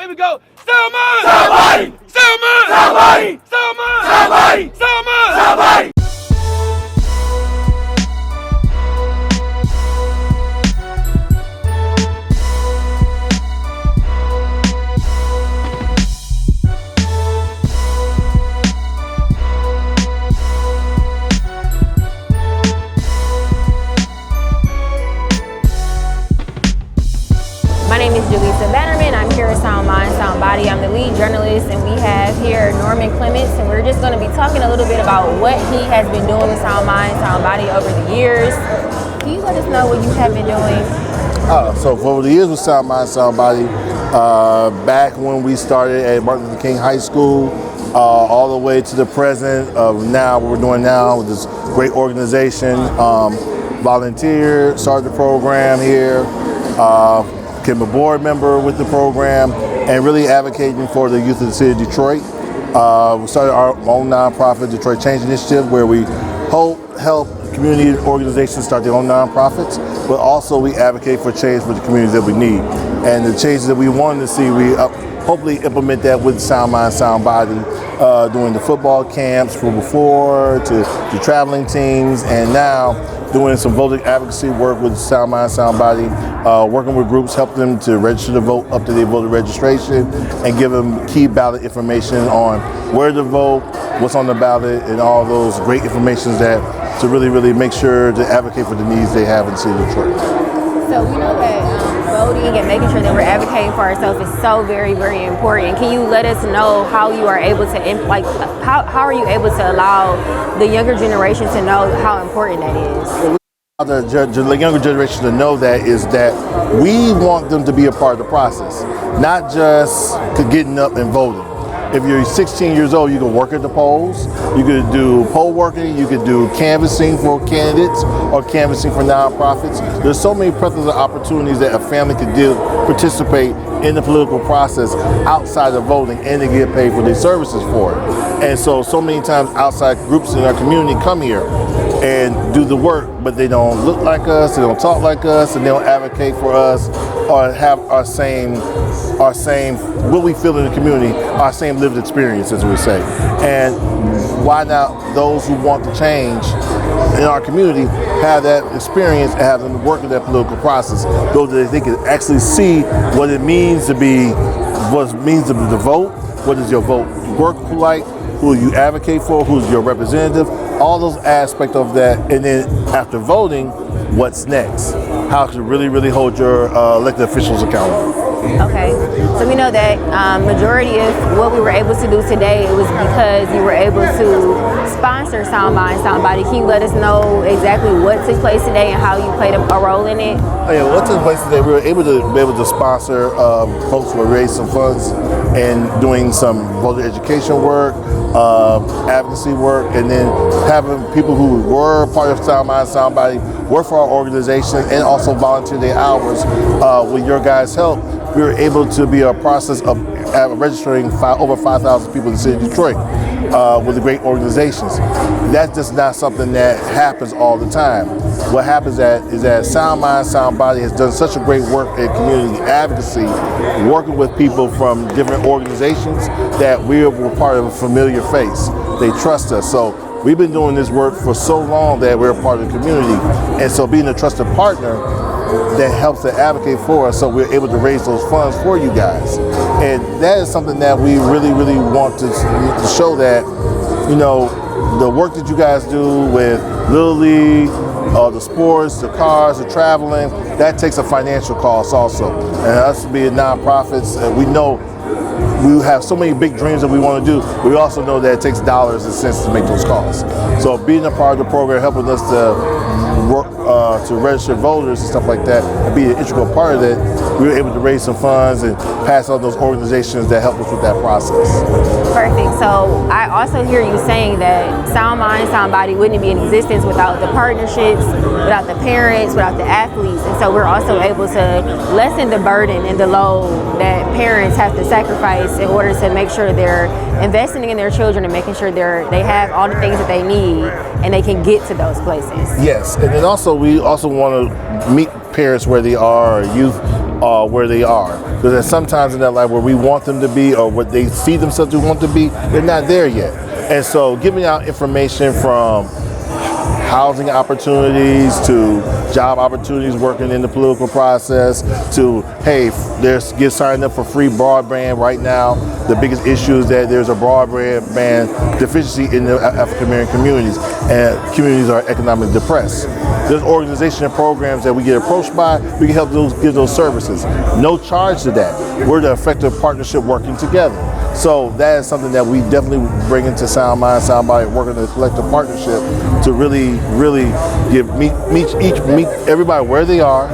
Here we go. Clement! Clement! Clement! Clement! Clement! Clement! Clement! My name is Jalisa Bannerman. I'm here at Sound Mind, Sound Body. I'm the lead journalist, and we have here Clement, and we're just going to be talking a little bit about what he has been doing with Sound Mind, Sound Body over the years. Can you let us know what you have been doing? So for over the years with Sound Mind, Sound Body, back when we started at Martin Luther King High School, all the way to the present of now, what we're doing now with this great organization, volunteer, started the program here, became a board member with the program, and really advocating for the youth of the city of Detroit. We started our own nonprofit, Detroit Change Initiative, where we help community organizations start their own nonprofits, but also we advocate for change for the communities that we need. And the changes that we wanted to see, we hopefully implement that with Sound Mind, Sound Body, doing the football camps from before to traveling teams, and now doing some voting advocacy work with Sound Mind, Sound Body, working with groups, helping them to register to vote up to their voter registration, and give them key ballot information on where to vote, what's on the ballot, and all those great information that to really make sure to advocate for the needs they have in the city of Detroit. So we know that voting and making sure that we're advocating for ourselves is so very, very important. Can you let us know how you are able to, how are you able to allow the younger generation to know how important that is? The younger generation to know that is that we want them to be a part of the process, not just getting up and voting. If you're 16 years old, you can work at the polls, you could do poll working, you could do canvassing for candidates or canvassing for nonprofits. There's so many plethora of opportunities that a family could participate in the political process outside of voting, and to get paid for their services for it. And so many times outside groups in our community come here and do the work, but they don't look like us, they don't talk like us, and they don't advocate for us or have our same what we feel in the community, our same lived experience, as we say. And why not those who want to change in our community have that experience and have them work in that political process, so that they can actually see what it means to vote, what does your vote work like, who you advocate for, who's your representative, all those aspects of that. And then after voting, what's next? How to really hold your elected officials accountable. Okay, so we know that majority of what we were able to do today, it was because you were able to sponsor Sound Mind, Sound Body. Can you let us know exactly what took place today and how you played a role in it? Oh yeah, what took place today, we were able to sponsor folks who raised some funds and doing some voter education work, advocacy work, and then having people who were part of Sound Mind, Sound Body work for our organization and also volunteer their hours. With your guys' help, we were able to be a process of registering over 5,000 people in the city of Detroit with the great organizations. That's just not something that happens all the time. What happens is that Sound Mind, Sound Body has done such a great work in community advocacy, working with people from different organizations, that we're part of a familiar face. They trust us. So we've been doing this work for so long that we're a part of the community. And so being a trusted partner that helps to advocate for us, so we're able to raise those funds for you guys. And that is something that we really want to show, that, you know, the work that you guys do with Little League, the sports, the cars, the traveling, that takes a financial cost also. And us being nonprofits, we know we have so many big dreams that we want to do. We also know that it takes dollars and cents to make those costs. So being a part of the program, helping us to work to register voters and stuff like that, and be an integral part of it, we were able to raise some funds and pass on those organizations that help us with that process. Perfect. So I also hear you saying that Sound Mind, Sound Body wouldn't be in existence without the partnerships, without the parents, without the athletes. And so we're also able to lessen the burden and the load that parents have to sacrifice in order to make sure they're investing in their children and making sure they have all the things that they need and they can get to those places. Yes, and then also we also want to meet parents where they are, youth where they are. Because there's sometimes in their life where we want them to be, or what they see themselves to want to be, they're not there yet. And so giving out information from housing opportunities to job opportunities working in the political process to, hey, get signed up for free broadband right now. The biggest issue is that there's a broadband deficiency in the African American communities, and communities are economically depressed. There's organization and programs that we get approached by, we can help give those services. No charge to that. We're the effective partnership working together. So that is something that we definitely bring into Sound Mind, Sound Body, working in a collective partnership to really meet everybody where they are,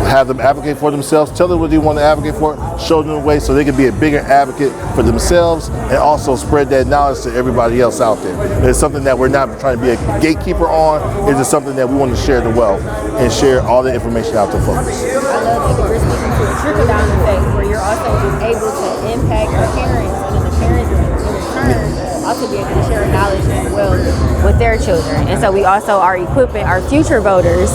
have them advocate for themselves, tell them what they want to advocate for, show them the way so they can be a bigger advocate for themselves, and also spread that knowledge to everybody else out there. It's something that we're not trying to be a gatekeeper on. It's just something that we want to share the wealth and share all the information out to folks. I love that you're speaking to a trickle-down effect where you're also able to impact the parents, and then the parents in return also be able to share knowledge and wealth with their children. And so we also are equipping our future voters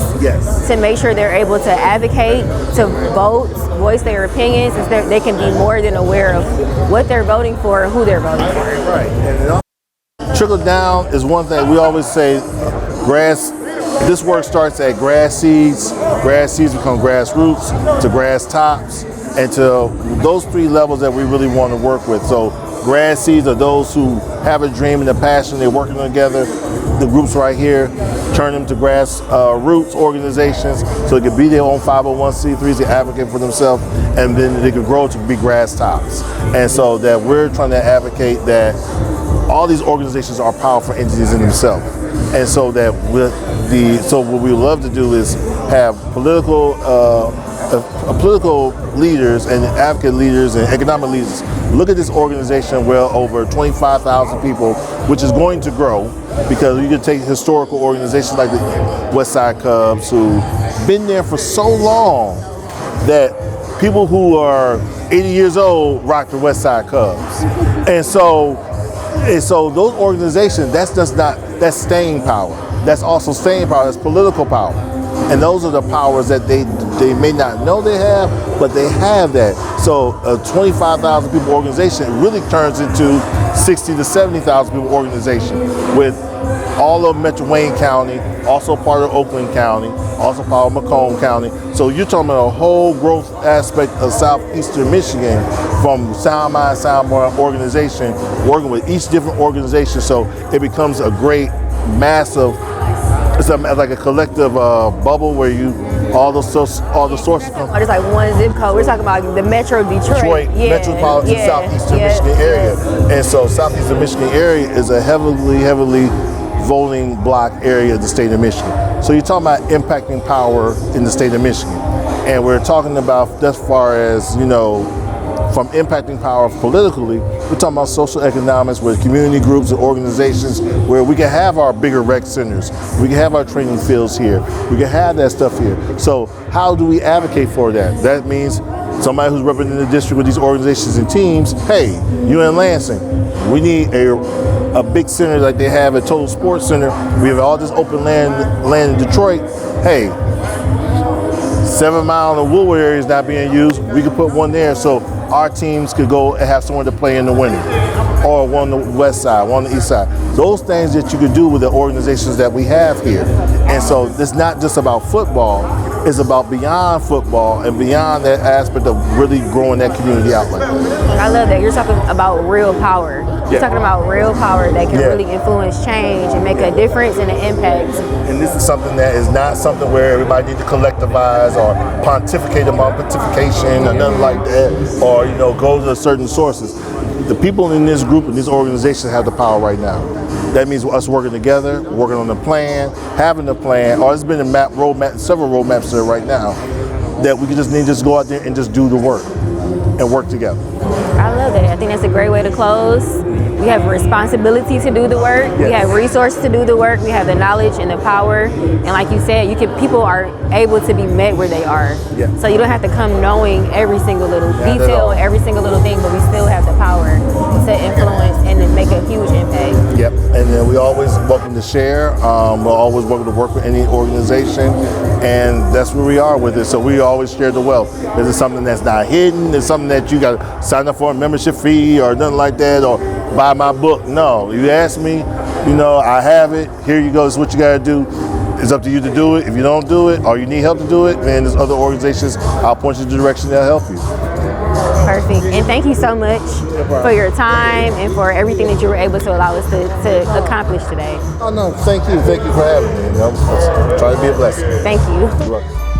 to make sure they're able to advocate, to vote, voice their opinions, and so they can be more than aware of what they're voting for and who they're voting for. Right. And trickle down is one thing we always say. This work starts at grass seeds. Grass seeds become grassroots to grass tops, and to those three levels that we really want to work with. So grass seeds are those who have a dream and a passion. They're working together. The groups right here, turn them to grass roots organizations so they can be their own 501c3s, they advocate for themselves, and then they can grow to be grass tops. And so that we're trying to advocate that all these organizations are powerful entities in themselves. And so that so what we love to do is have political leaders and advocate leaders and economic leaders look at this organization, well over 25,000 people, which is going to grow, because you can take historical organizations like the West Side Cubs, who've been there for so long that people who are 80 years old rock the West Side Cubs. And so those organizations, that's staying power. That's also staying power, that's political power. And those are the powers that they may not know they have, but they have that. So a 25,000 people organization really turns into 60 to 70,000 people organization with all of Metro Wayne County, also part of Oakland County, also part of Macomb County. So you're talking about a whole growth aspect of southeastern Michigan from Sound Mind, Sound Body organization, working with each different organization. So it becomes a great, massive, it's like a collective bubble where all the sources come. It's like one zip code. We're talking about the Metro Detroit. Metropolitan Southeastern Michigan area. And so Southeastern Michigan area is a heavily voting block area of the state of Michigan. So you're talking about impacting power in the state of Michigan. And we're talking about, as far as, from impacting power politically, we're talking about social economics with community groups and organizations where we can have our bigger rec centers, we can have our training fields here, we can have that stuff here. So how do we advocate for that? That means somebody who's representing the district with these organizations and teams, hey, you in Lansing, we need a big center like they have at Total Sports Center. We have all this open land in Detroit. Hey, 7 Mile and Woolward area is not being used. We could put one there so our teams could go and have someone to play in the winter, or one on the west side, one on the east side. Those things that you could do with the organizations that we have here. And so it's not just about football, it's about beyond football and beyond that aspect of really growing that community out like that. I love that. You're talking about real power. You're talking about real power that can really influence change and make a difference and an impact. And this is something that is not something where everybody needs to collectivize or pontificate about pontification or nothing like that, or go to certain sources. The people in this group and these organizations have the power right now. That means us working together, working on the plan, having a plan, or it's been several roadmaps there right now, that we just need to just go out there and just do the work and work together. I love that. I think that's a great way to close. We have responsibility to do the work. Yes. We have resources to do the work. We have the knowledge and the power. And like you said, people are able to be met where they are. Yeah. So you don't have to come knowing every single little detail, every single little thing, but we still have the power to influence and to make a huge impact. Yep, and then we always welcome to share. We're always welcome to work with any organization, and that's where we are with it. So we always share the wealth. This is something that's not hidden. It's something that you got to sign up for a membership fee or nothing like that, or buy my book. No, you ask me, I have it. Here you go. This is what you got to do. It's up to you to do it. If you don't do it, or you need help to do it, then there's other organizations. I'll point you in the direction that'll help you. Perfect. And thank you so much for your time and for everything that you were able to allow us to accomplish today. Oh no, thank you. Thank you for having me. Let's try to be a blessing. Thank you. You're welcome.